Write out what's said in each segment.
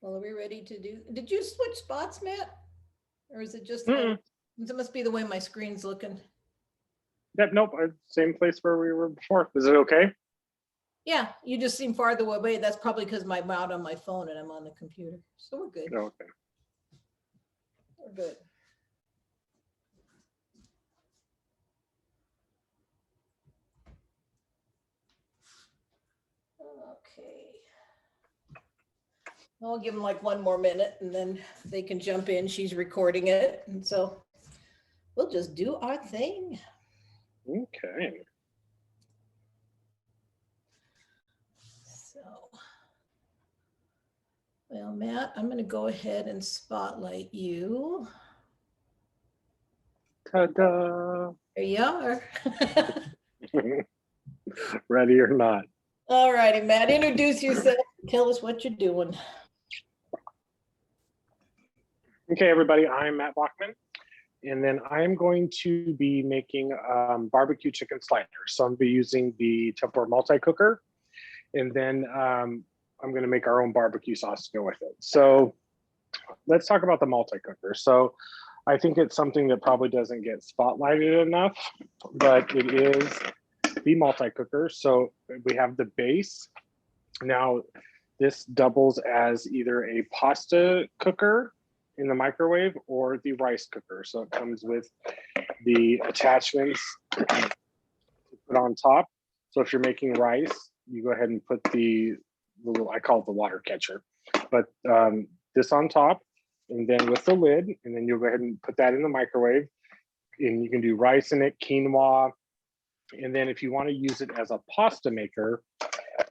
Well, are we ready to do, did you switch spots, Matt? Or is it just, Mm-mm. it must be the way my screen's looking. Yep, nope, same place where we were before. Is it okay? Yeah, you just seem farther away. That's probably because I'm out on my phone and I'm on the computer. So we're good. Oh, okay. We're good. Okay. I'll give them like one more minute and then they can jump in. She's recording it. And so we'll just do our thing. Okay. So, well, Matt, I'm going to go ahead and spotlight you. Ta-da. There you are. Ready or not. All righty, Matt, introduce yourself. Tell us what you're doing. Okay, everybody, I'm Matt Bachman, and then I'm going to be making barbecue chicken sliders. So I'm going to be using the tempur multi-cooker, and then I'm going to make our own barbecue sauce to go with it. So let's talk about the multi-cooker. So I think it's something that probably doesn't get spotlighted enough, but it is the multi-cooker. So we have the base. Now, this doubles as either a pasta cooker in the microwave or the rice cooker. So it comes with the attachments to put on top. So if you're making rice, you go ahead and put the little, I call it the water catcher, but this on top, and then with the lid, and then you'll go ahead and put that in the microwave, and you can do rice in it, quinoa. And then if you want to use it as a pasta maker,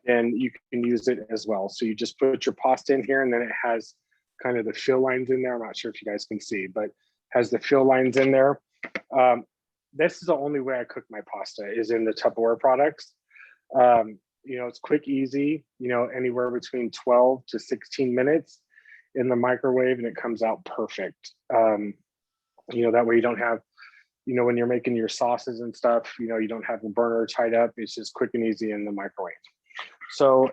then you can use it as well. So you just put your pasta in here, and then it has kind of the fill lines in there. I'm not sure if you guys can see, but has the fill lines in there. This is the only way I cook my pasta is in the Tupperware products. You know, it's quick, easy, you know, anywhere between 12 to 16 minutes in the microwave, and it comes out perfect. You know, that way you don't have, you know, when you're making your sauces and stuff, you know, you don't have the burner tied up. It's just quick and easy in the microwave. So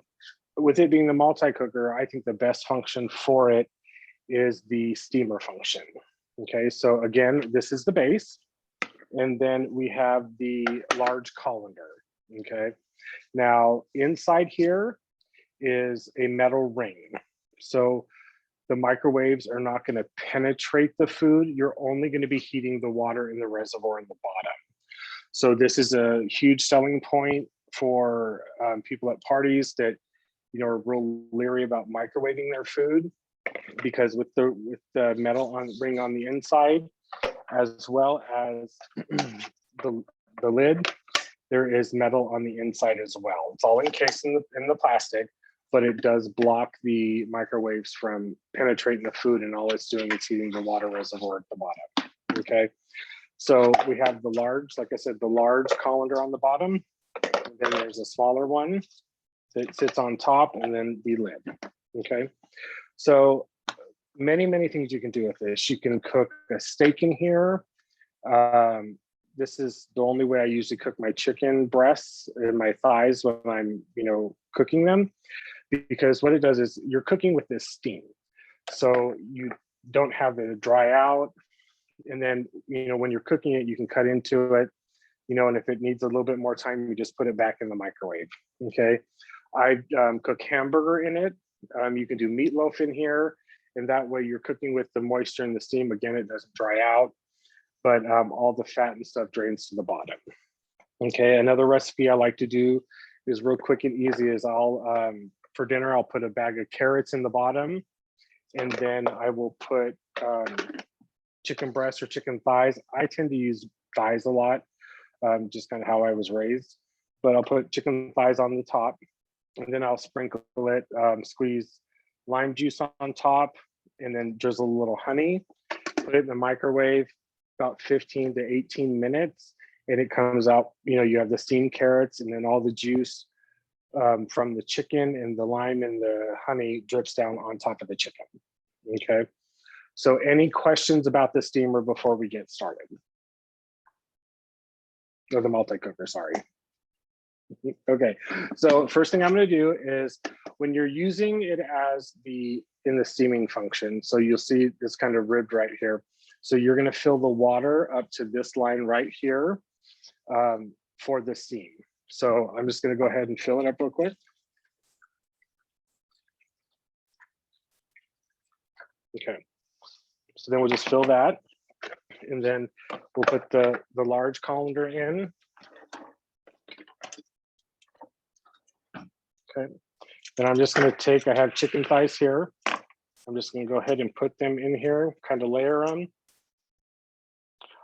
with it being the multi-cooker, I think the best function for it is the steamer function. Okay, so again, this is the base. And then we have the large colander. Okay, now inside here is a metal ring. So the microwaves are not going to penetrate the food. You're only going to be heating the water in the reservoir in the bottom. So this is a huge selling point for people at parties that, you know, are real leery about microwaving their food, because with the metal ring on the inside, as well as the lid, there is metal on the inside as well. It's all encased in the plastic, but it does block the microwaves from penetrating the food, and all it's doing is heating the water reservoir at the bottom. Okay, so we have the large, like I said, the large colander on the bottom, and then there's a smaller one that sits on top, and then the lid. Okay, so many things you can do with this. You can cook a steak in here. This is the only way I usually cook my chicken breasts and my thighs when I'm, you know, cooking them, because what it does is you're cooking with this steam, so you don't have it dry out. And then, you know, when you're cooking it, you can cut into it, you know, and if it needs a little bit more time, you just put it back in the microwave. Okay, I cook hamburger in it. You can do meatloaf in here, and that way you're cooking with the moisture and the steam. Again, it doesn't dry out, but all the fat and stuff drains to the bottom. Okay, another recipe I like to do is real quick and easy is I'll, for dinner, I'll put a bag of carrots in the bottom, and then I will put chicken breasts or chicken thighs. I tend to use thighs a lot, just kind of how I was raised, but I'll put chicken thighs on the top, and then I'll sprinkle it, squeeze lime juice on top, and then drizzle a little honey, put it in the microwave about 15 to 18 minutes, and it comes out, you know, you have the steamed carrots, and then all the juice from the chicken and the lime and the honey drips down on top of the chicken. Okay, so any questions about the steamer before we get started? Or the multi-cooker, sorry. Okay, so first thing I'm going to do is when you're using it as in the steaming function, so you'll see this kind of ribbed right here. So you're going to fill the water up to this line right here for the steam. So I'm just going to go ahead and fill it up real quick. Okay, so then we'll just fill that, and then we'll put the large colander in. Okay, then I'm just going to take, I have chicken thighs here. I'm just going to go ahead and put them in here, kind of layer them.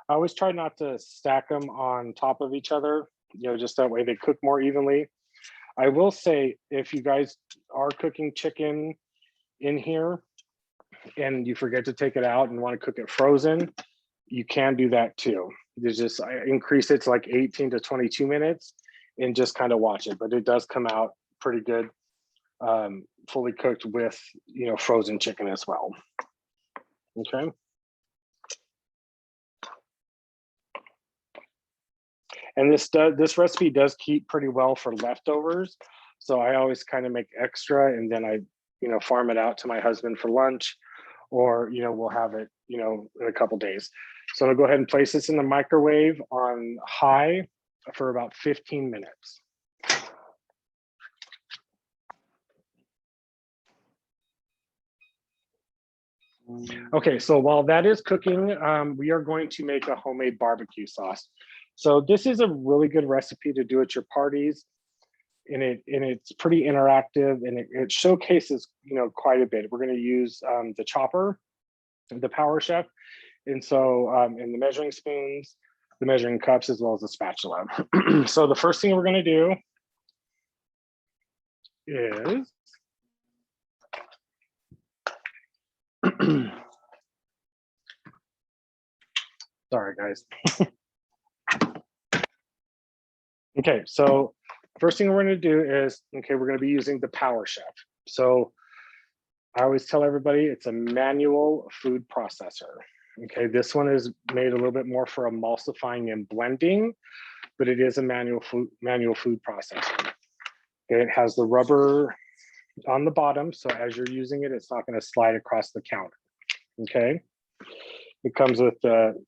I always try not to stack them on top of each other, just that way they cook more evenly. I will say, if you guys are cooking chicken in here and you forget to take it out and want to cook it frozen, you can do that too. There's just, I increase it to like 18 to 22 minutes and just kind of watch it, but it does come out pretty good, fully cooked with, frozen chicken as well. Okay. And this recipe does keep pretty well for leftovers. So I always kind of make extra, and then I, farm it out to my husband for lunch, or, we'll have it, in a couple days. So I'll go ahead and place this in the microwave on high for about 15 minutes. Okay, so while that is cooking, we are going to make a homemade barbecue sauce. So this is a really good recipe to do at your parties, and it's pretty interactive, and it showcases quite a bit. We're going to use the chopper, the Power Chef, and so and the measuring spoons, the measuring cups, as well as the spatula. So the first thing we're going to do is sorry guys. Okay, so first thing we're going to do is, we're going to be using the Power Chef. So I always tell everybody it's a manual food processor. Okay, this one is made a little bit more for emulsifying and blending, but it is a manual food processor. Okay, it has the rubber on the bottom, so as you're using it, it's not going to slide across the counter. Okay, it comes with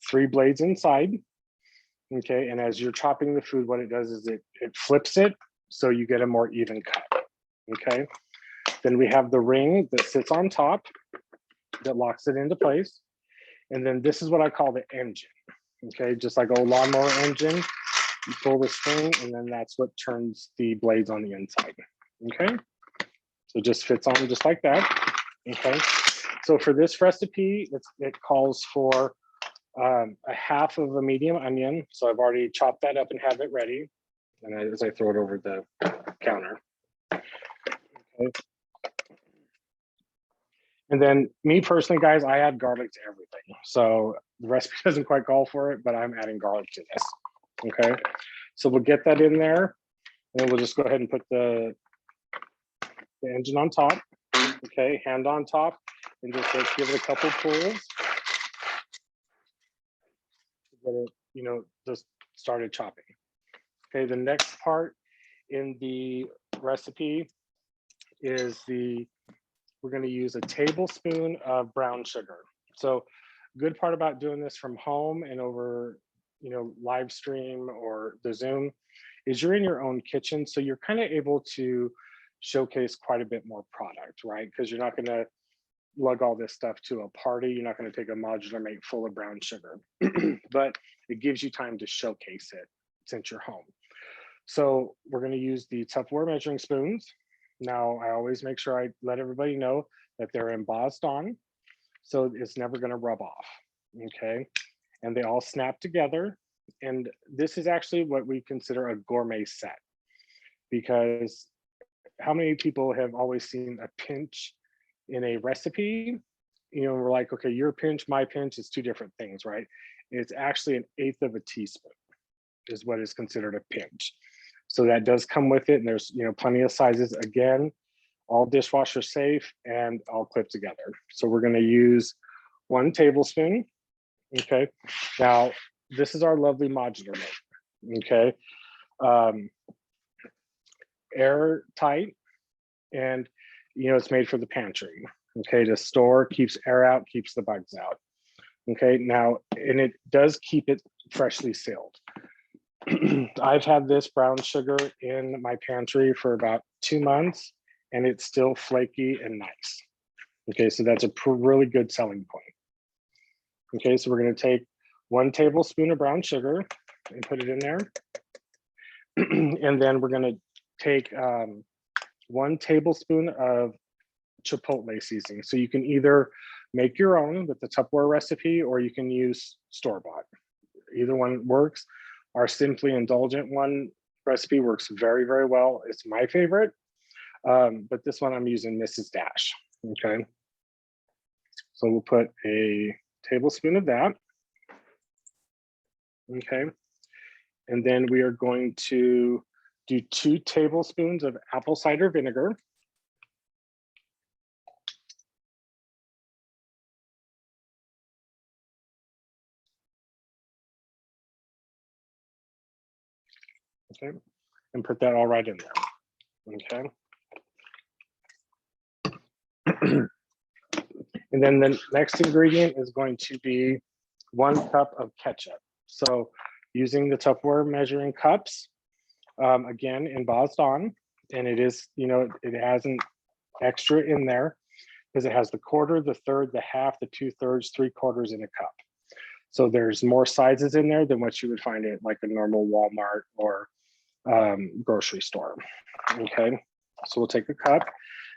3 blades inside. Okay, and as you're chopping the food, what it does is it flips it so you get a more even cut. Okay, then we have the ring that sits on top that locks it into place. And then this is what I call the engine. Okay, just like a lawnmower engine, you pull the string, and then that's what turns the blades on the inside. Okay, so it just fits on just like that. Okay, so for this recipe, it calls for a half of a medium onion. So I've already chopped that up and have it ready. And as I throw it over the counter. Okay. And then me personally, guys, I add garlic to everything. So the recipe doesn't quite call for it, but I'm adding garlic to this. Okay. So we'll get that in there, and then we'll just go ahead and put the engine on top. Okay, hand on top, and just give it a couple pulls. Get it, just started chopping. Okay, the next part in the recipe is we're going to use a tablespoon of brown sugar. So good part about doing this from home and over, live stream or the Zoom is you're in your own kitchen. So you're kind of able to showcase quite a bit more product, right? Because you're not going to lug all this stuff to a party. You're not going to take a modular mate full of brown sugar, but it gives you time to showcase it since you're home. So we're going to use the Tupperware measuring spoons. Now, I always make sure I let everybody know that they're embossed on, so it's never going to rub off. Okay, and they all snap together. And this is actually what we consider a gourmet set, because how many people have always seen a pinch in a recipe? We're like, okay, your pinch, my pinch is 2 different things, right? It's actually 1/8 of a teaspoon is what is considered a pinch. So that does come with it, and there's plenty of sizes. Again, all dishwasher safe and all clipped together. So we're going to use 1 tablespoon. Okay, now this is our lovely modular mate. Okay, airtight. and it's made for the pantry. Okay, to store, keeps air out, keeps the bugs out. Okay, now, and it does keep it freshly sealed. I've had this brown sugar in my pantry for about 2 months, and it's still flaky and nice. Okay, so that's a really good selling point. Okay, so we're going to take 1 tablespoon of brown sugar and put it in there. And then we're going to take 1 tablespoon of chipotle seasoning. So you can either make your own with the Tupperware recipe, or you can use store-bought. Either one works. Our Simply Indulgent one recipe works very, very well. It's my favorite, but this one I'm using Mrs. Dash. Okay, so we'll put a tablespoon of that. Okay, and then we are going to do 2 tablespoons of apple cider vinegar. Okay, and put that all right in there. Okay. And then the next ingredient is going to be 1 cup of ketchup. So using the Tupperware measuring cups, again, embossed on, and it is, it has an extra in there because it has the 1/4, the 1/3, the 1/2, the 2/3, 3/4 in a cup. So there's more sizes in there than what you would find at like a normal Walmart or grocery store. Okay, so we'll take a cup.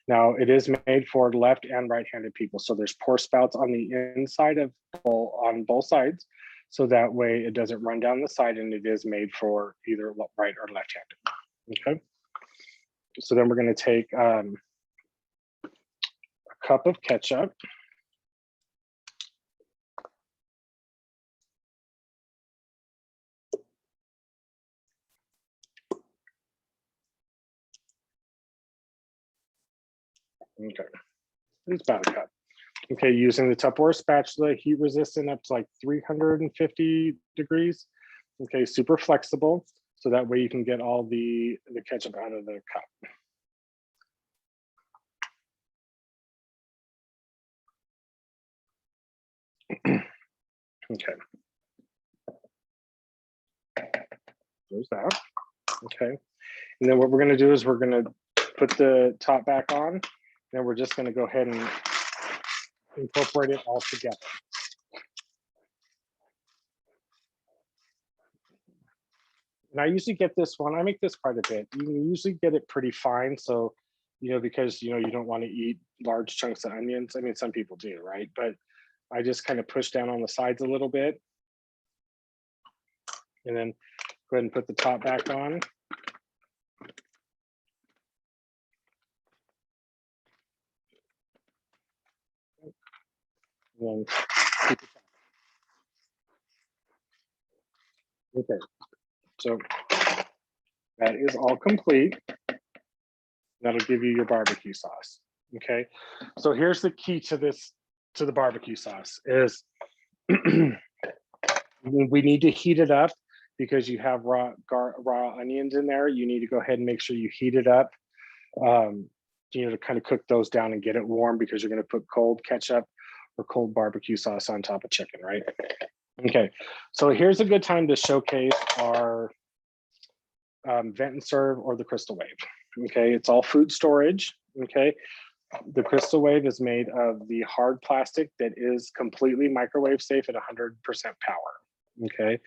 Now it is made for left and right-handed people. So there's pour spouts on the inside of on both sides. So that way it doesn't run down the side, and it is made for either right or left-handed. Okay, so then we're going to take a cup of ketchup. Okay, it's about a cup. Okay, using the Tupperware spatula, heat resistant up to like 350 degrees. Okay, super flexible, so that way you can get all the ketchup out of the cup. Okay, there's that. Okay, and then what we're going to do is we're going to put the top back on, then we're just going to go ahead and incorporate it all together. And I usually get this one, I make this quite a bit. You usually get it pretty fine. So, because, you don't want to eat large chunks of onions. I mean, some people do, right? But I just kind of push down on the sides a little bit. And then go ahead and put the top back on. And then okay, so that is all complete. That'll give you your barbecue sauce. Okay, so here's the key to the barbecue sauce is we need to heat it up because you have raw onions in there. You need to go ahead and make sure you heat it up, to kind of cook those down and get it warm, because you're going to put cold ketchup or cold barbecue sauce on top of chicken, right? Okay, so here's a good time to showcase our vent and serve or the Crystal Wave. Okay, it's all food storage. Okay, the Crystal Wave is made of the hard plastic that is completely microwave safe at 100% power. Okay,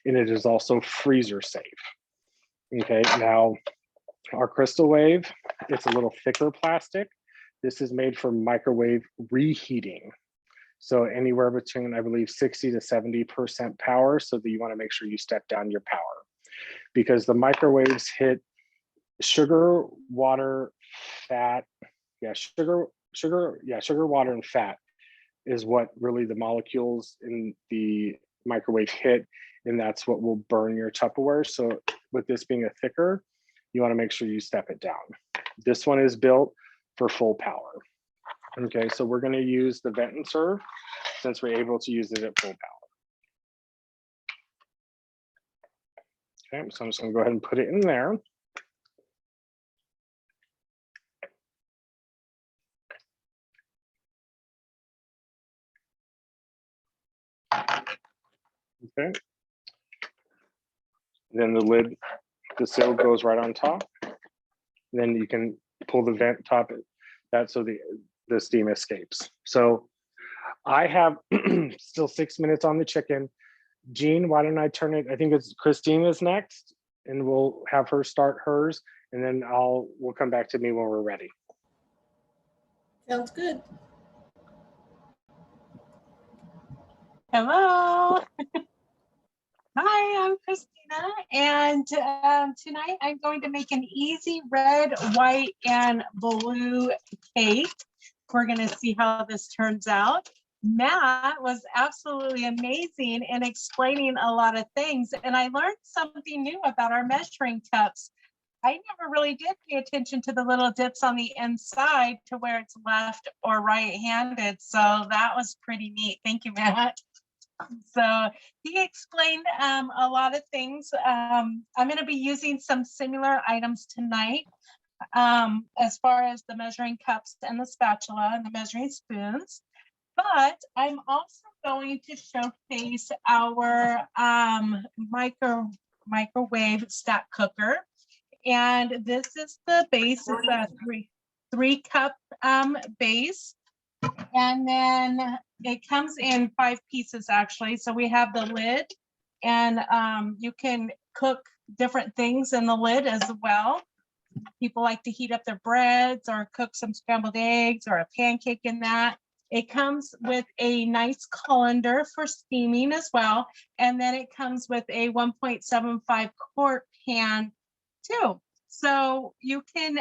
and it is also freezer safe. Okay, now our Crystal Wave, it's a little thicker plastic. This is made for microwave reheating. So anywhere between, I believe, 60 to 70% power, so that you want to make sure you step down your power, because the microwaves hit sugar, water, fat. Yeah, sugar, water, and fat is what really the molecules in the microwave hit, and that's what will burn your Tupperware. So with this being a thicker, you want to make sure you step it down. This one is built for full power. Okay, so we're going to use the vent and serve since we're able to use it at full power. Okay, so I'm just going to go ahead and put it in there. Okay. Then the lid, the seal goes right on top. Then you can pull the vent top that so the steam escapes. So I have still 6 minutes on the chicken. Jean, why don't I turn it? I think it's Christina's next, and we'll have her start hers, and then we'll come back to me when we're ready. Sounds good. Hello. Hi, I'm Christina, and tonight I'm going to make an easy red, white, and blue cake. We're going to see how this turns out. Matt was absolutely amazing in explaining a lot of things, and I learned something new about our measuring cups. I never really did pay attention to the little dips on the inside to where it's left or right-handed, so that was pretty neat. Thank you, Matt. So he explained a lot of things. I'm going to be using some similar items tonight as far as the measuring cups and the spatula and the measuring spoons. But I'm also going to showcase our microwave stack cooker. And this is the base. It's a three cup base. And then it comes in 5 pieces actually. So we have the lid, and you can cook different things in the lid as well. People like to heat up their breads or cook some scrambled eggs or a pancake in that. It comes with a nice colander for steaming as well. And then it comes with a 1.75 quart pan too. So you can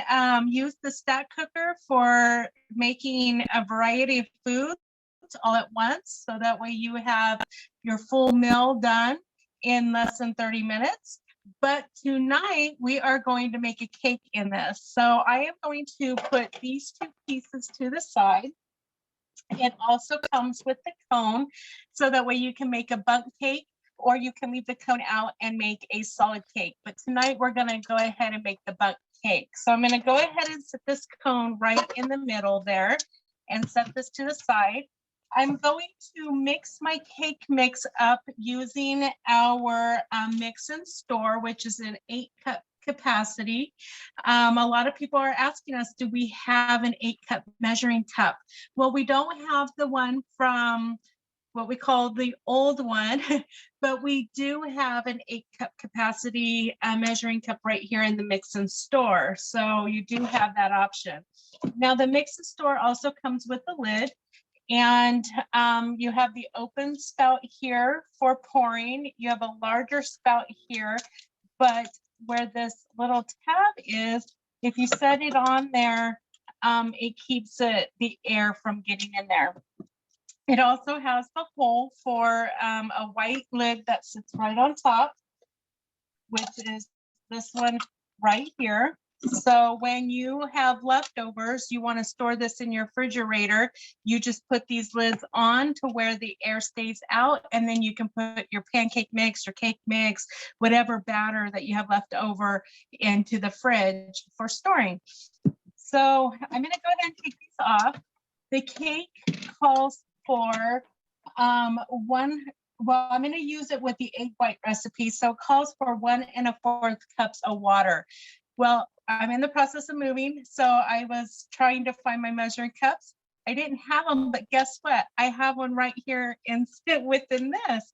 use the stack cooker for making a variety of foods all at once. So that way you have your full meal done in less than 30 minutes. But tonight we are going to make a cake in this. So I am going to put these 2 pieces to the side. It also comes with the cone, so that way you can make a bundt cake, or you can leave the cone out and make a solid cake. But tonight we're going to go ahead and make the bundt cake. So I'm going to go ahead and set this cone right in the middle there and set this to the side. I'm going to mix my cake mix up using our mix and store, which is an 8-cup capacity. A lot of people are asking us, do we have an 8-cup measuring cup? Well, we don't have the one from what we call the old one, but we do have an 8-cup capacity measuring cup right here in the mix and store. So you do have that option. Now the mix and store also comes with the lid, and you have the open spout here for pouring. You have a larger spout here, but where this little tab is, if you set it on there, it keeps the air from getting in there. It also has the hole for a white lid that sits right on top, which is this one right here. So when you have leftovers, you want to store this in your refrigerator, you just put these lids on to where the air stays out, and then you can put your pancake mix or cake mix, whatever batter that you have left over, into the fridge for storing. So I'm going to go ahead and take these off. The cake calls for I'm going to use it with the egg white recipe. So it calls for 1 1/4 cups of water. Well, I'm in the process of moving, so I was trying to find my measuring cups. I didn't have them, but guess what? I have one right here within this.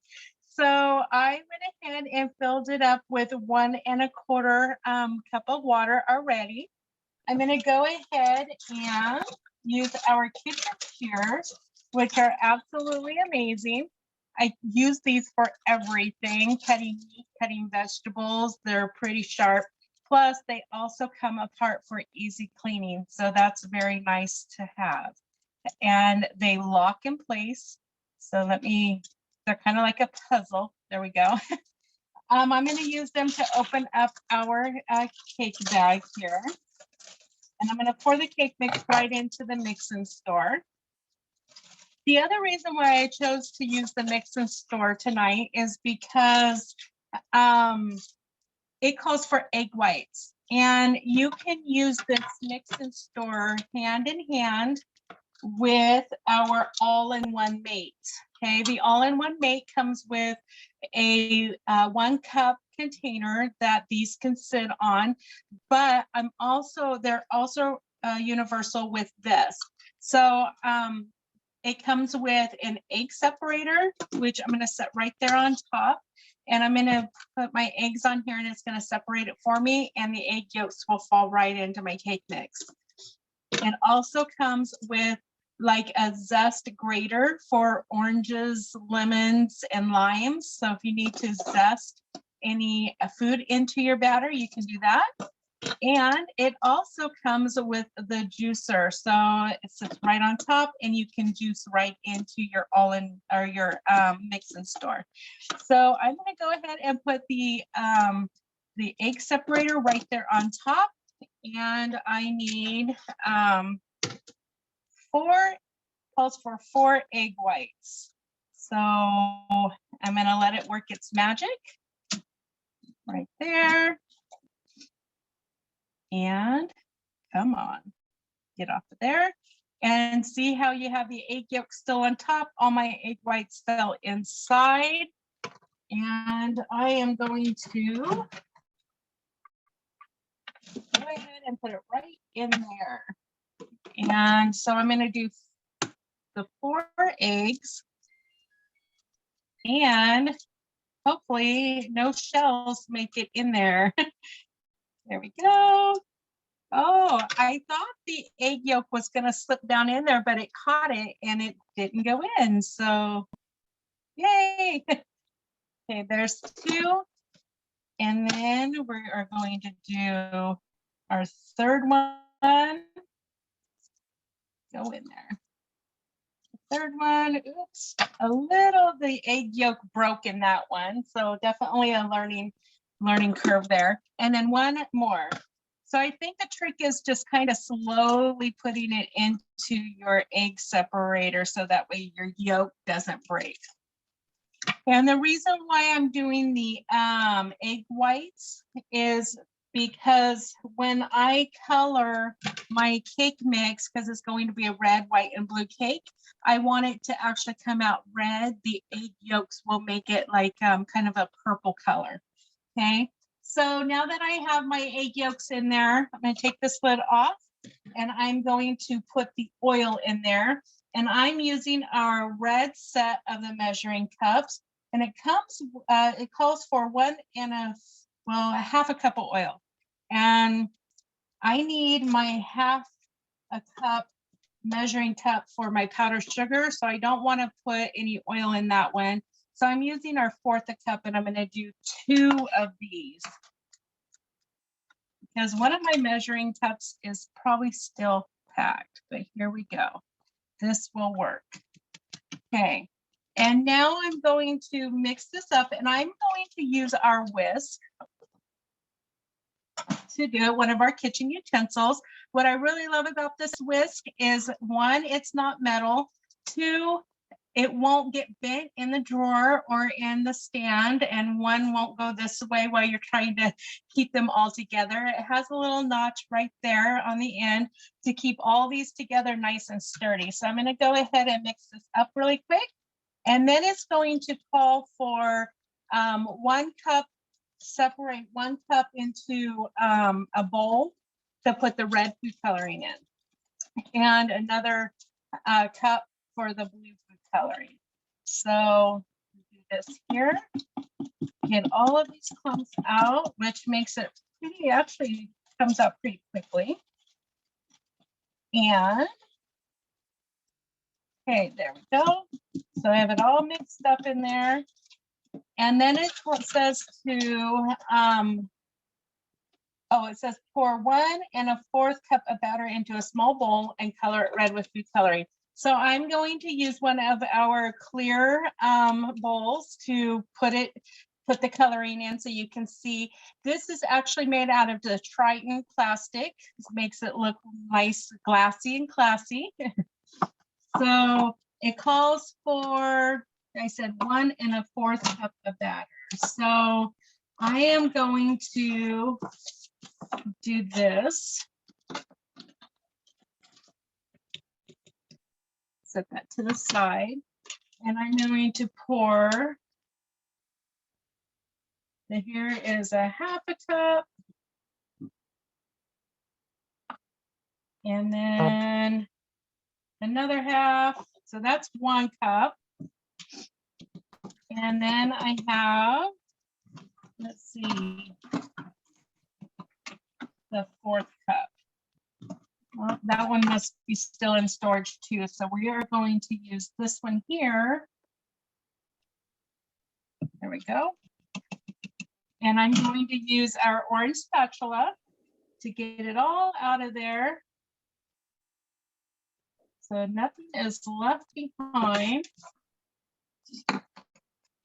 So I went ahead and filled it up with 1 1/4 cup of water already. I'm going to go ahead and use our kitchen shears, which are absolutely amazing. I use these for everything, cutting meat, cutting vegetables. They're pretty sharp. Plus, they also come apart for easy cleaning. So that's very nice to have. And they lock in place. So they're kind of like a puzzle. There we go. I'm going to use them to open up our cake bag here. And I'm going to pour the cake mix right into the mix and store. The other reason why I chose to use the mix and store tonight is because it calls for egg whites, and you can use this mix and store hand in hand with our all-in-one mate. Okay, the all-in-one make comes with a 1 cup container that these can sit on, but they're also universal with this. So it comes with an egg separator, which I'm going to set right there on top. And I'm going to put my eggs on here and it's going to separate it for me. And the egg yolks will fall right into my cake mix. It also comes with like a zest grater for oranges, lemons, and limes. So if you need to zest any food into your batter, you can do that. And it also comes with the juicer. So it sits right on top and you can juice right into your your mix and store. So I'm going to go ahead and put the egg separator right there on top. And I need calls for 4 egg whites. So I'm going to let it work its magic right there. And come on, get off of there. And see how you have the egg yolk still on top? All my egg whites fell inside. And I am going to go ahead and put it right in there. And so I'm going to do the 4 eggs. And hopefully no shells make it in there. There we go. Oh, I thought the egg yolk was going to slip down in there, but it caught it and it didn't go in. So, yay. Okay, there's 2. And then we are going to do our 3rd one. Go in there. 3rd one, oops, the egg yolk broke in that one. So definitely a learning curve there. And then 1 more. So I think the trick is just kind of slowly putting it into your egg separator so that way your yolk doesn't break. And the reason why I'm doing the egg whites is because when I color my cake mix, because it's going to be a red, white, and blue cake, I want it to actually come out red. The egg yolks will make it like kind of a purple color. Okay. So now that I have my egg yolks in there, I'm going to take this lid off and I'm going to put the oil in there. And I'm using our red set of the measuring cups. And it calls for 1 and a half a cup of oil. And I need my half a cup measuring cup for my powdered sugar. So I don't want to put any oil in that one. So I'm using our 1/4 cup and I'm going to do 2 of these. Because one of my measuring cups is probably still packed, but here we go. This will work. Okay. And now I'm going to mix this up and I'm going to use our whisk to do one of our kitchen utensils. What I really love about this whisk is 1, it's not metal. 2, it won't get bent in the drawer or in the stand, and 1 won't go this way while you're trying to keep them all together. It has a little notch right there on the end to keep all these together nice and sturdy. So I'm going to go ahead and mix this up really quick. And then it's going to call for 1 cup, separate 1 cup into a bowl to put the red food coloring in, and another cup for the blue food coloring. So do this here, get all of these clumps out, which makes it pretty, actually comes out pretty quickly. And okay, there we go. So I have it all mixed up in there. And then it says to, it says pour 1 and a 4th cup of batter into a small bowl and color it red with food coloring. So I'm going to use one of our clear bowls to put the coloring in so you can see. This is actually made out of the Triton plastic. This makes it look nice, glassy and classy. So it calls for, I said 1 and a 4th cup of batter. So I am going to do this. Set that to the side. And I'm going to pour, so here is a half a cup. And then another half, so that's 1 cup. And then I have, let's see, the 4th cup. Well, that one must be still in storage too. So we are going to use this one here. There we go. And I'm going to use our orange spatula to get it all out of there, so nothing is left behind.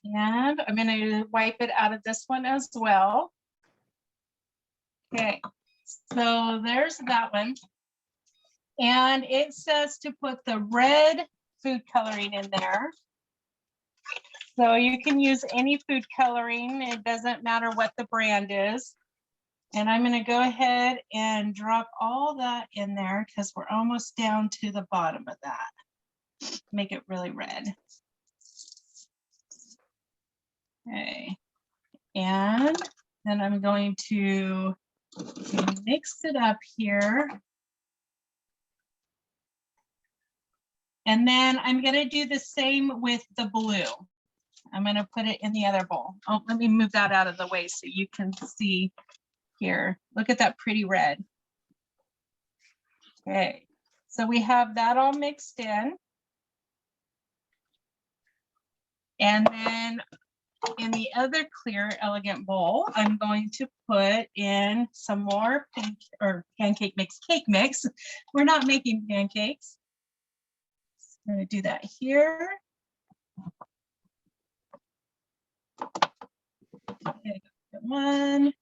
And I'm going to wipe it out of this one as well. Okay, so there's that one. And it says to put the red food coloring in there. So you can use any food coloring. It doesn't matter what the brand is. And I'm going to go ahead and drop all that in there because we're almost down to the bottom of that. Make it really red. Okay. And then I'm going to mix it up here. And then I'm going to do the same with the blue. I'm going to put it in the other bowl. Oh, let me move that out of the way so you can see here. Look at that pretty red. Okay, so we have that all mixed in. And then in the other clear, elegant bowl, I'm going to put in some more pancake mix, cake mix. We're not making pancakes. I'm going to do that here. Okay, one.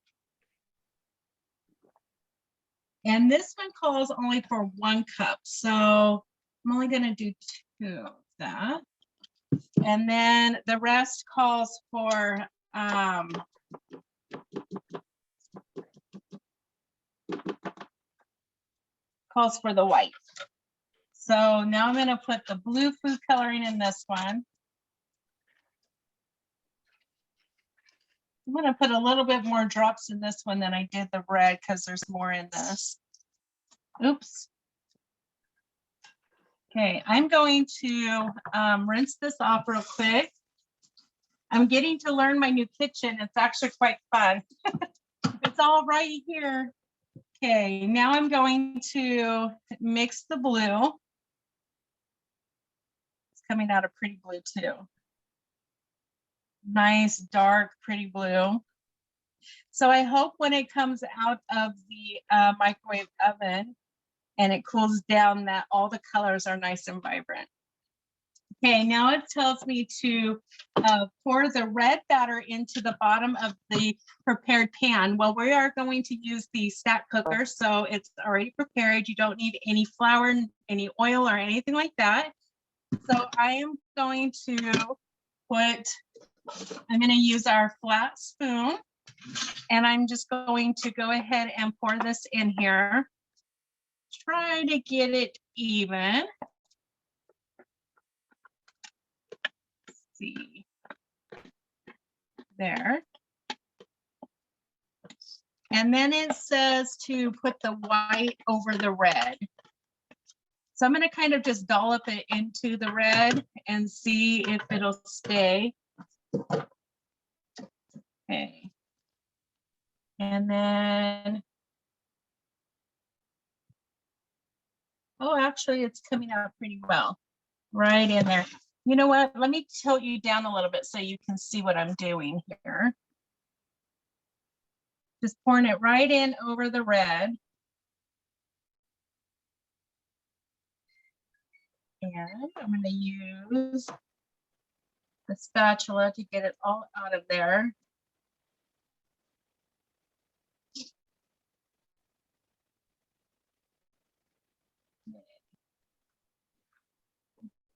And this one calls only for 1 cup. So I'm only going to do 2 of that. And then the rest calls for the white. So now I'm going to put the blue food coloring in this one. I'm going to put a little bit more drops in this one than I did the red because there's more in this. Oops. Okay, I'm going to rinse this off real quick. I'm getting to learn my new kitchen. It's actually quite fun. It's all right here. Okay, now I'm going to mix the blue. It's coming out a pretty blue too. Nice, dark, pretty blue. So I hope when it comes out of the microwave oven and it cools down that all the colors are nice and vibrant. Okay, now it tells me to pour the red batter into the bottom of the prepared pan. Well, we are going to use the stack cooker, so it's already prepared. You don't need any flour, any oil, or anything like that. So I am going to I'm going to use our flat spoon, and I'm just going to go ahead and pour this in here. Try to get it even. Let's see. There. And then it says to put the white over the red. So I'm going to kind of just dollop it into the red and see if it'll stay. Okay. And then, oh, actually it's coming out pretty well, right in there. You know what, let me tilt you down a little bit so you can see what I'm doing here. Just pouring it right in over the red. And I'm going to use the spatula to get it all out of there.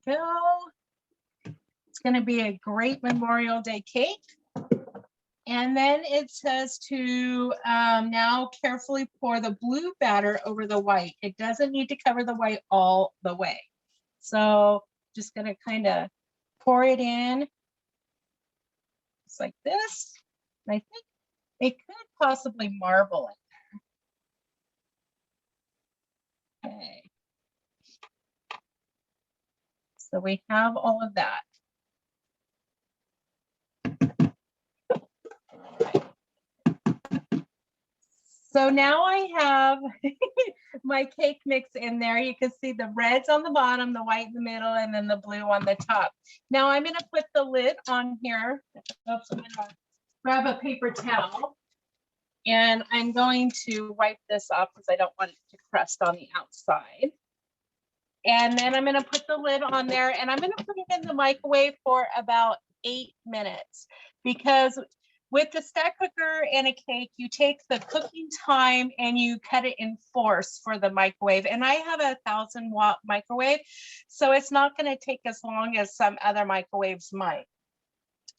Go. It's going to be a great Memorial Day cake. And then it says to now carefully pour the blue batter over the white. It doesn't need to cover the white all the way. So just going to kind of pour it in just like this. And I think it could possibly marble it. Okay. So we have all of that. So now I have my cake mix in there. You can see the reds on the bottom, the white in the middle, and then the blue on the top. Now I'm going to put the lid on here. Oops, I'm going to grab a paper towel. And I'm going to wipe this off because I don't want it to crust on the outside. And then I'm going to put the lid on there and I'm going to put it in the microwave for about 8 minutes, because with the stack cooker and a cake, you take the cooking time and you cut it in fourths for the microwave. And I have a 1,000-watt microwave, so it's not going to take as long as some other microwaves might.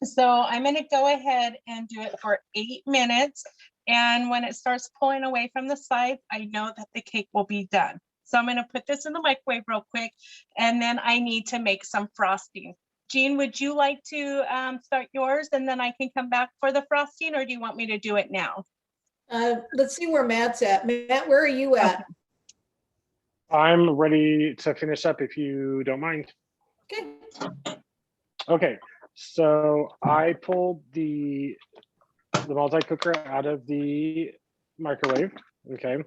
So I'm going to go ahead and do it for 8 minutes. And when it starts pulling away from the sides, I know that the cake will be done. So I'm going to put this in the microwave real quick, and then I need to make some frosting. Jean, would you like to start yours and then I can come back for the frosting, or do you want me to do it now? Let's see where Matt's at. Matt, where are you at? I'm ready to finish up if you don't mind. Okay. Okay, so I pulled the multi-cooker out of the microwave. Okay,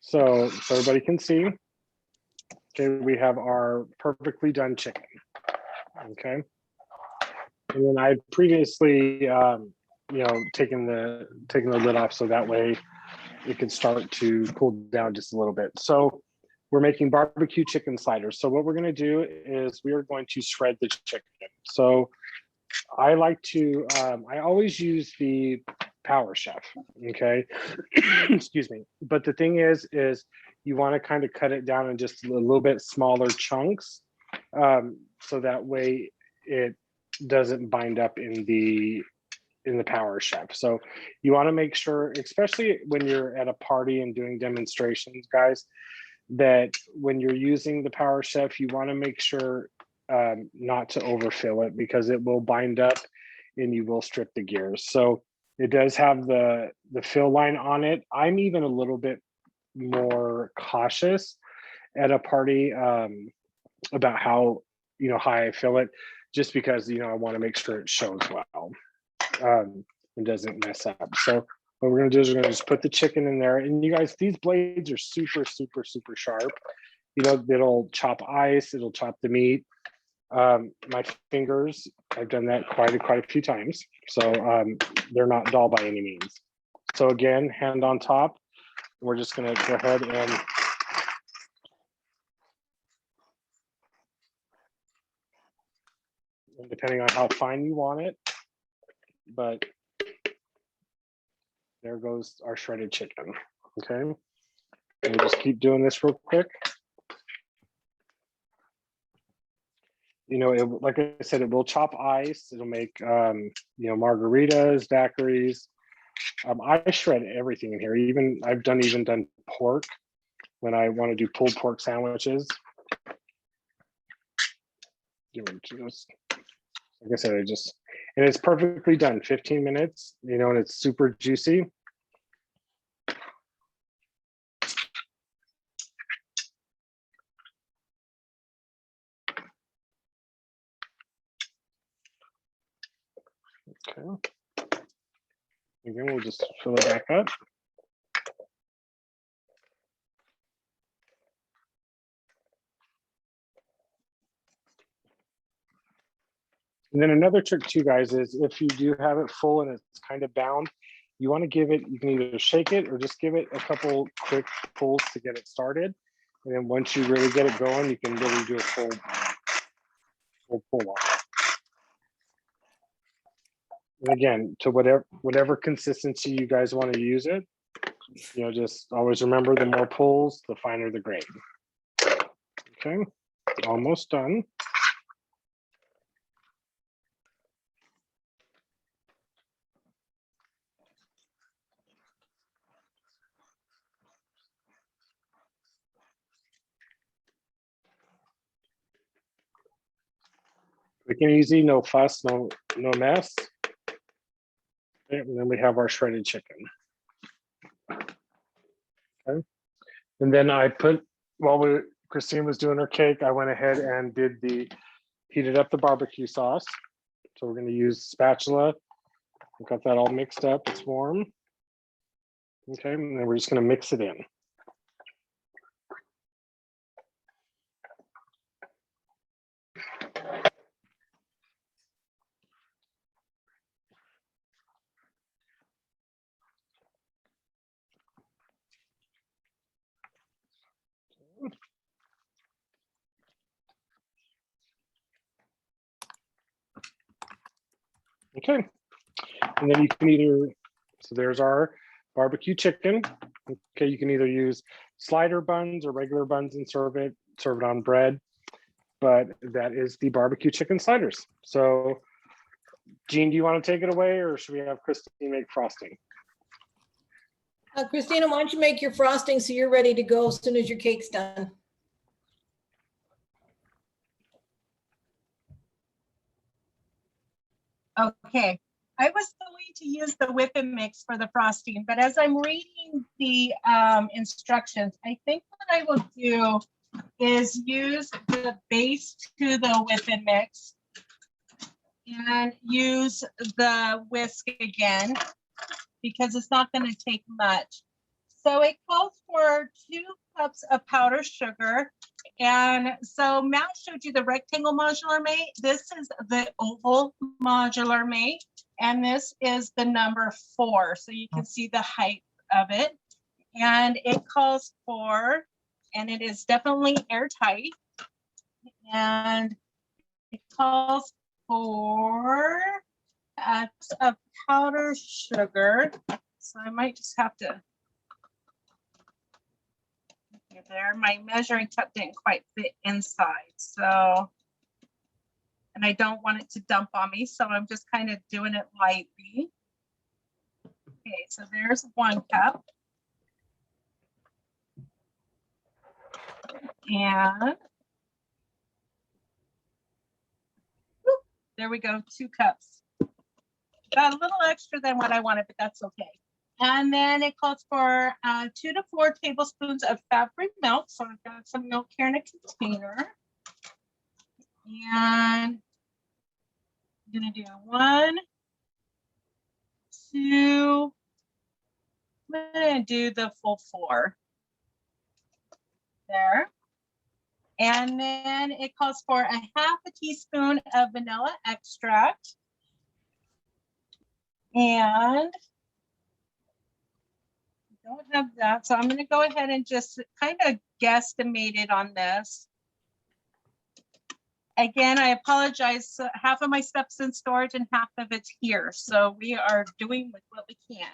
so everybody can see. Okay, we have our perfectly done chicken. Okay, and then I previously, taken the lid off so that way it could start to cool down just a little bit. So we're making barbecue chicken sliders. So what we're going to do is we are going to shred the chicken. So I like to, I always use the Power Chef. Okay, excuse me. But the thing is you want to kind of cut it down in just a little bit smaller chunks, so that way it doesn't bind up in the Power Chef. So you want to make sure, especially when you're at a party and doing demonstrations, guys, that when you're using the Power Chef, you want to make sure not to overfill it, because it will bind up and you will strip the gears. So it does have the fill line on it. I'm even a little bit more cautious at a party about how high I fill it, just because I want to make sure it shows well and doesn't mess up. So what we're gonna do is we're gonna just put the chicken in there. And you guys, these blades are super, super, super sharp. It'll chop ice, it'll chop the meat. My fingers, I've done that quite a few times. So they're not dull by any means. So again, hand on top, we're just gonna go ahead and depending on how fine you want it, but there goes our shredded chicken. Okay, and we'll just keep doing this real quick. Like I said, it will chop ice. It'll make margaritas, daiquiris. I shred everything in here. I've done pork when I want to do pulled pork sandwiches. Like I said, and it's perfectly done. 15 minutes, and it's super juicy. Okay. Again, we'll just fill it back up. And then another trick too, guys, is if you do have it full and it's kind of bound, you want to give it, you can either shake it or just give it a couple quick pulls to get it started. And then once you really get it going, you can really do a full pull off. And again, to whatever consistency you guys want to use it, just always remember, the more pulls, the finer the grain. Okay, almost done. Quick and easy, no fuss, no mess. Okay, and then we have our shredded chicken. Okay. And then I put, while Christine was doing her cake, I went ahead and heated up the barbecue sauce. So we're going to use spatula. We've got that all mixed up. It's warm. Okay, and then we're just going to mix it in. Okay, and then you can either, so there's our barbecue chicken. Okay, you can either use slider buns or regular buns and serve it on bread, but that is the barbecue chicken sliders. So Jean, do you want to take it away, or should we have Christine make frosting? Christina, why don't you make your frosting so you're ready to go as soon as your cake's done? Okay, I was going to use the whip and mix for the frosting, but as I'm reading the instructions, I think what I will do is use the base to the whip and mix and use the whisk again because it's not going to take much. So it calls for 2 cups of powdered sugar. And so Matt showed you the rectangle modular mate. This is the oval modular mate. And this is the number 4. So you can see the height of it. And it calls for, and it is definitely airtight. And it calls for a powdered sugar. So I might just have to, okay, there, my measuring cup didn't quite fit inside. So, and I don't want it to dump on me. So I'm just kind of doing it lightly. Okay, so there's 1 cup. And whoop, there we go, 2 cups. Got a little extra than what I wanted, but that's okay. And then it calls for 2 to 4 tablespoons of fat-free milk. So I've got some milk here in a container. And I'm gonna do 1, 2, I'm gonna do the full 4. There. And then it calls for a 1/2 teaspoon of vanilla extract. And I don't have that. So I'm going to go ahead and just kind of guesstimate it on this. Again, I apologize. Half of my stuff's in storage and half of it's here. So we are doing with what we can.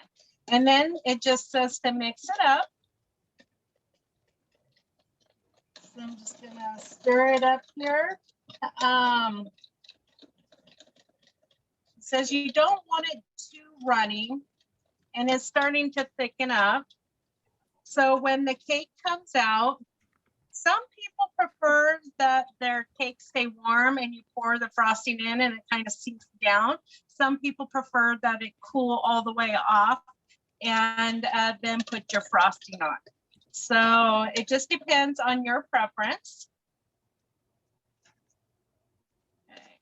And then it just says to mix it up. So I'm just gonna stir it up here. It says you don't want it too runny, and it's starting to thicken up. So when the cake comes out, some people prefer that their cake stay warm and you pour the frosting in and it kind of sinks down. Some people prefer that it cool all the way off and then put your frosting on. So it just depends on your preference. Okay.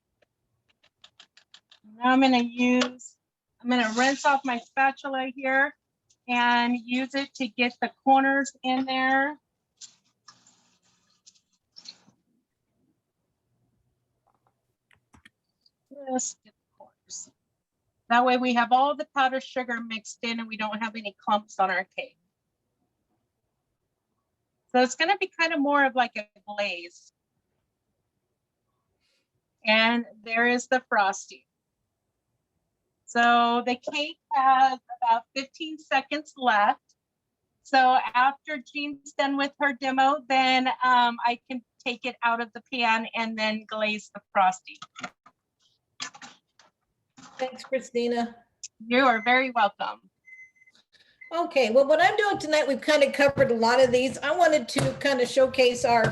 Now I'm going to rinse off my spatula here and use it to get the corners in there. Just get the corners. That way we have all the powdered sugar mixed in and we don't have any clumps on our cake. So it's going to be kind of more of like a glaze. And there is the frosting. So the cake has about 15 seconds left. So after Jean's done with her demo, then I can take it out of the pan and then glaze the frosting. Thanks, Christina. You are very welcome. Okay, well, what I'm doing tonight, we've kind of covered a lot of these. I wanted to kind of showcase all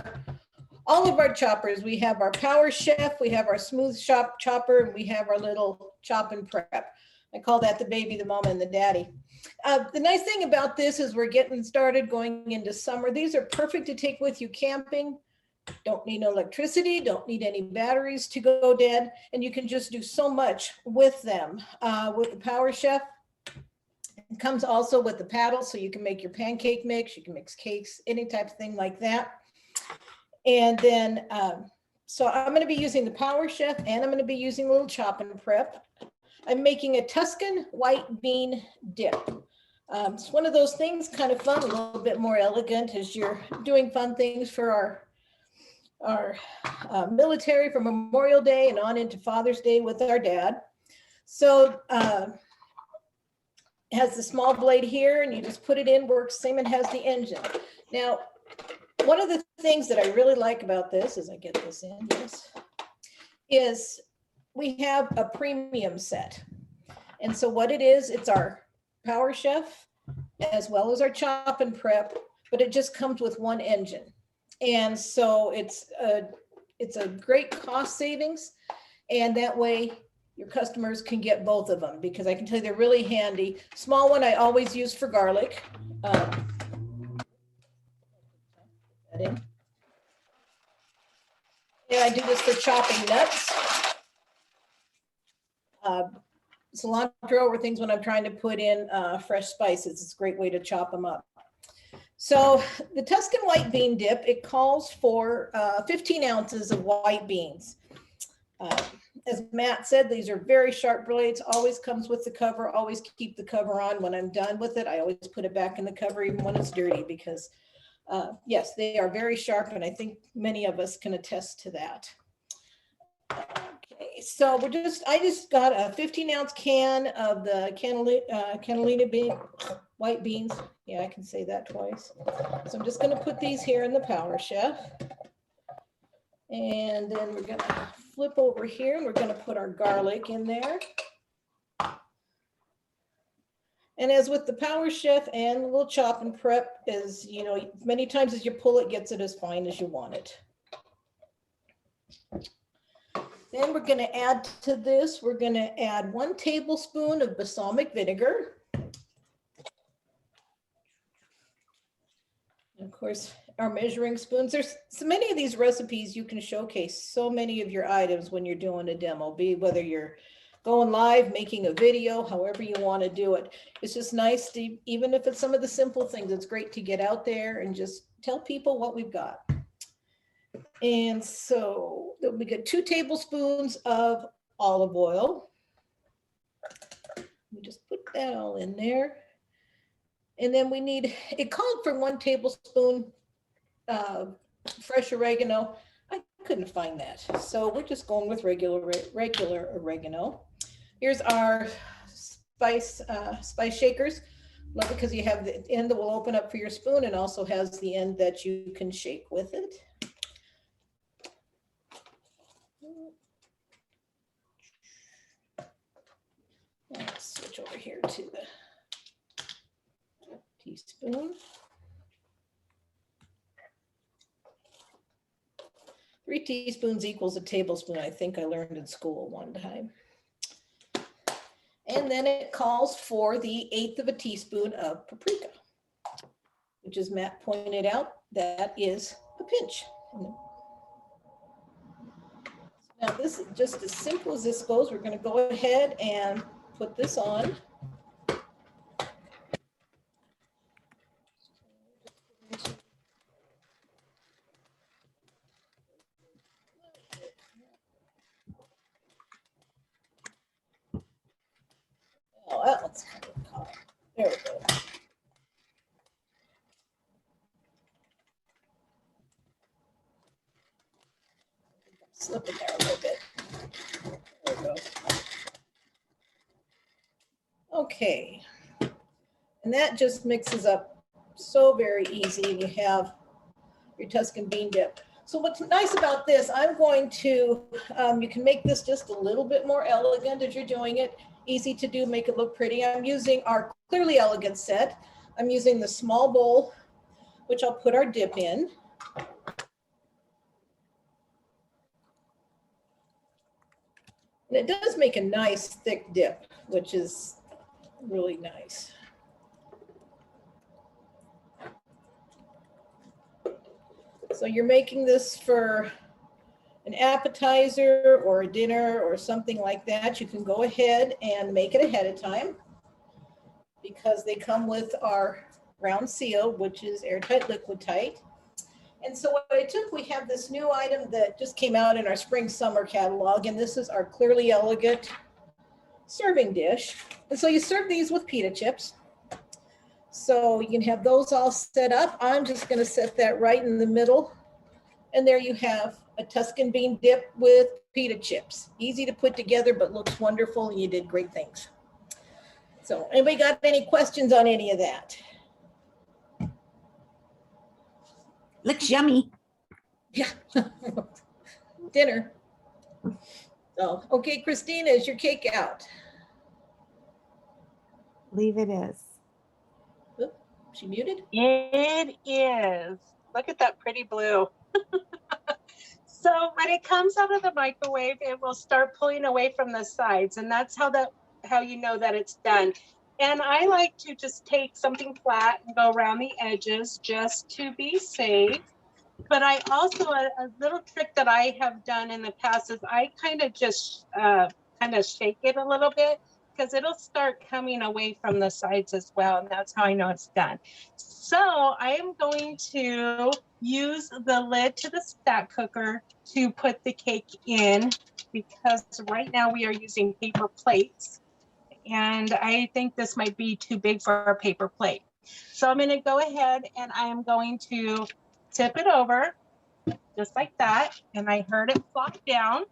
all of our choppers, we have our Power Chef, we have our smooth chopper, and we have our little chop and prep. I call that the baby, the mama, and the daddy. The nice thing about this is we're getting started going into summer. These are perfect to take with you camping. Don't need no electricity, don't need any batteries to go dead, and you can just do so much with them. With the Power Chef, it comes also with the paddle, so you can make your pancake mix, you can mix cakes, any type of thing like that. And then, so I'm going to be using the Power Chef, and I'm going to be using a little chop and prep. I'm making a Tuscan white bean dip. It's one of those things, kind of fun, a little bit more elegant as you're doing fun things for our military for Memorial Day and on into Father's Day with our dad. So it has the small blade here, and you just put it in, works same, it has the engine. Now, one of the things that I really like about this, as I get this in, yes, is we have a premium set. And so what it is, it's our Power Chef as well as our chop and prep, but it just comes with one engine. And so it's a great cost savings. And that way your customers can get both of them, because I can tell you they're really handy. Small one I always use for garlic. And I do this for chopping nuts. Cilantro or things when I'm trying to put in fresh spices. It's a great way to chop them up. So the Tuscan white bean dip, it calls for 15 ounces of white beans. As Matt said, these are very sharp blades, always comes with the cover, always keep the cover on. When I'm done with it, I always put it back in the cover even when it's dirty, because yes, they are very sharp, and I think many of us can attest to that. Okay, so I just got a 15-ounce can of the cannellini bean, white beans. Yeah, I can say that twice. So I'm just going to put these here in the Power Chef. And then we're going to flip over here, and we're going to put our garlic in there. And as with the Power Chef and the little chop and prep, is, you know, many times as you pull it, gets it as fine as you want it. Then we're going to add to this, we're going to add 1 tablespoon of balsamic vinegar. And of course, our measuring spoons. There's so many of these recipes you can showcase so many of your items when you're doing a demo, whether you're going live, making a video, however you want to do it. It's just nice to, even if it's some of the simple things, it's great to get out there and just tell people what we've got. And so we get 2 tablespoons of olive oil. We just put that all in there. And then we need, it called for 1 tablespoon fresh oregano. I couldn't find that. So we're just going with regular oregano. Here's our spice shakers. Love it because you have the end that will open up for your spoon, and also has the end that you can shake with it. Let's switch over here to the teaspoon. 3 teaspoons equals a tablespoon. I think I learned in school one time. And then it calls for the 1/8 of a teaspoon of paprika, which, as Matt pointed out, that is a pinch. Now this is just as simple as this goes. We're going to go ahead and put this on. Oh, that looks kind of hot. There we go. Slip in there a little bit. There we go. Okay. And that just mixes up so very easy. You have your Tuscan bean dip. So what's nice about this, I'm going to, you can make this just a little bit more elegant as you're doing it. Easy to do, make it look pretty. I'm using our Clearly Elegant set. I'm using the small bowl, which I'll put our dip in. And it does make a nice thick dip, which is really nice. So you're making this for an appetizer or a dinner or something like that. You can go ahead and make it ahead of time because they come with our round seal, which is airtight liquid tight. And so what I took, we have this new item that just came out in our spring summer catalog, and this is our Clearly Elegant serving dish. And so you serve these with pita chips. So you can have those all set up. I'm just gonna set that right in the middle. And there you have a Tuscan bean dip with pita chips. Easy to put together, but looks wonderful, and you did great things. So anybody got any questions on any of that? Looks yummy. Yeah. Dinner. So, okay, Christina, is your cake out? Believe it is. Oop, she muted? It is. Look at that pretty blue. So when it comes out of the microwave, it will start pulling away from the sides, and that's how you know that it's done. And I like to just take something flat and go around the edges just to be safe. But I also, a little trick that I have done in the past is I kind of just kind of shake it a little bit, because it'll start coming away from the sides as well. And that's how I know it's done. So I am going to use the lid to the stack cooker to put the cake in, because right now we are using paper plates. And I think this might be too big for a paper plate. So I'm going to go ahead and I am going to tip it over just like that. And I heard it flop down.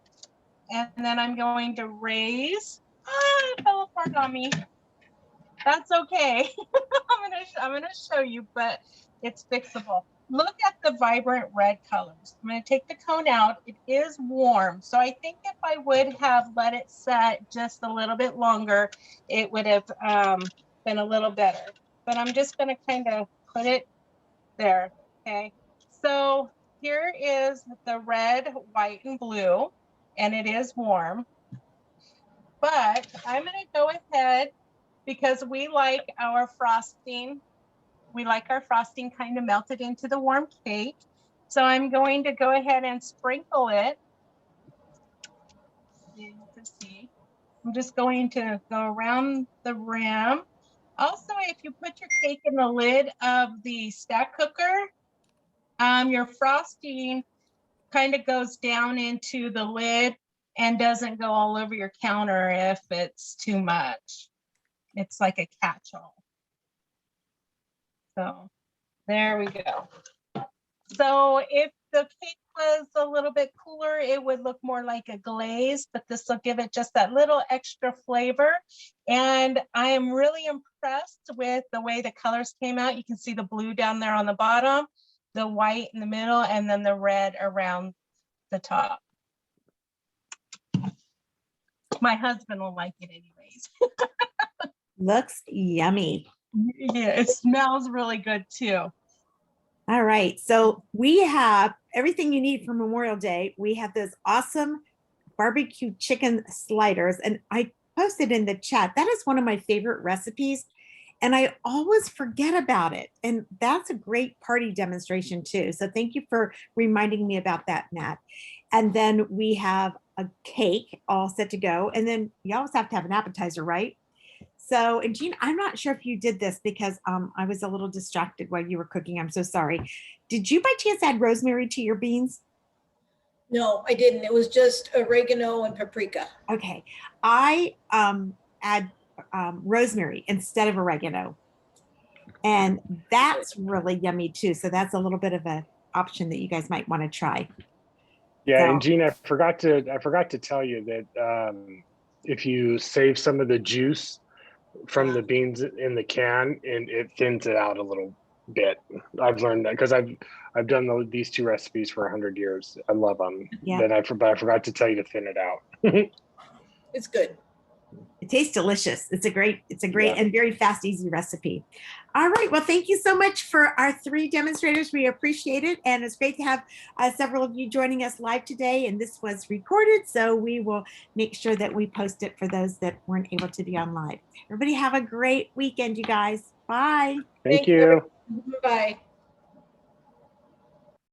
And then I'm going to raise. It fell apart on me. That's okay. I'm gonna show you, but it's fixable. Look at the vibrant red colors. I'm gonna take the cone out. It is warm, so I think if I would have let it set just a little bit longer, it would have been a little better. But I'm just gonna kind of put it there. Okay. So here is the red, white, and blue, and it is warm. But I'm going to go ahead, because we like our frosting. We like our frosting kind of melted into the warm cake. So I'm going to go ahead and sprinkle it. You can see. I'm just going to go around the rim. Also, if you put your cake in the lid of the stack cooker, your frosting kind of goes down into the lid and doesn't go all over your counter if it's too much. It's like a catch-all. So there we go. So if the cake was a little bit cooler, it would look more like a glaze, but this will give it just that little extra flavor. And I am really impressed with the way the colors came out. You can see the blue down there on the bottom, the white in the middle, and then the red around the top. My husband will like it anyways. Looks yummy. Yeah, it smells really good too. All right. So we have everything you need for Memorial Day. We have those awesome barbecue chicken sliders. And I posted in the chat, that is one of my favorite recipes. And I always forget about it. And that's a great party demonstration too. So thank you for reminding me about that, Nat. And then we have a cake all set to go. And then you always have to have an appetizer, right? So, and Jean, I'm not sure if you did this because I was a little distracted while you were cooking. I'm so sorry. Did you by chance add rosemary to your beans? No, I didn't. It was just oregano and paprika. Okay. I add rosemary instead of oregano. And that's really yummy too. So that's a little bit of an option that you guys might want to try. Yeah, So, and Jean, I forgot to tell you that if you save some of the juice from the beans in the can, and it thins it out a little bit. I've learned that because I've done these two recipes for 100 years. I love them. Yeah. Then I forgot to tell you to thin it out. It's good. It tastes delicious. It's a great Yeah. and very fast, easy recipe. All right. Well, thank you so much for our 3 demonstrators. We appreciate it. And it's great to have several of you joining us live today. And this was recorded, so we will make sure that we post it for those that weren't able to be on live. Everybody have a great weekend, you guys. Bye. Thank you, you. everyone. Bye.